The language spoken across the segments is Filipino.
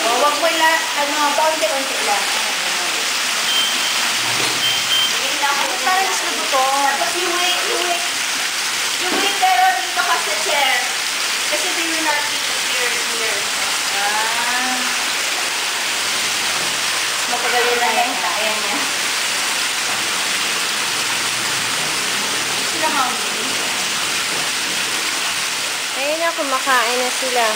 O, wag mo ila, paunti-unti lang. Parang gusto ko. Tapos you wait. You wait pero dito ka sa chair. Kasi they will not eat here. Matagalin na yan. Ayan niya. Sila hungry. Ayun na, kumakain na sila.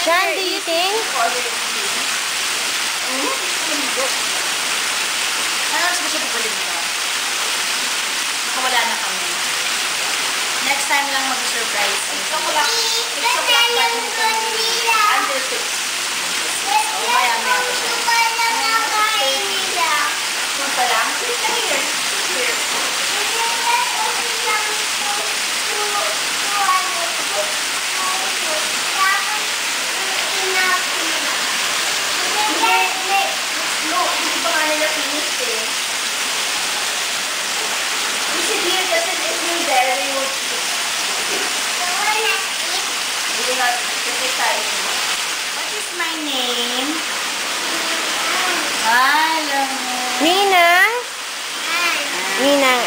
Sean, do you think? Ano mas gusto bubalik mo? Nakawala na kami. Next time lang mag-surprise. 6 o'clock ba dito? Until 6. O, maya-maya ko siya. Doon pa lang? Here. No, hindi pa nga nila finish eh. We should hear kasi if you're there, they will eat. We will not criticize you. What is my name? Alam mo. Ninang? Ninang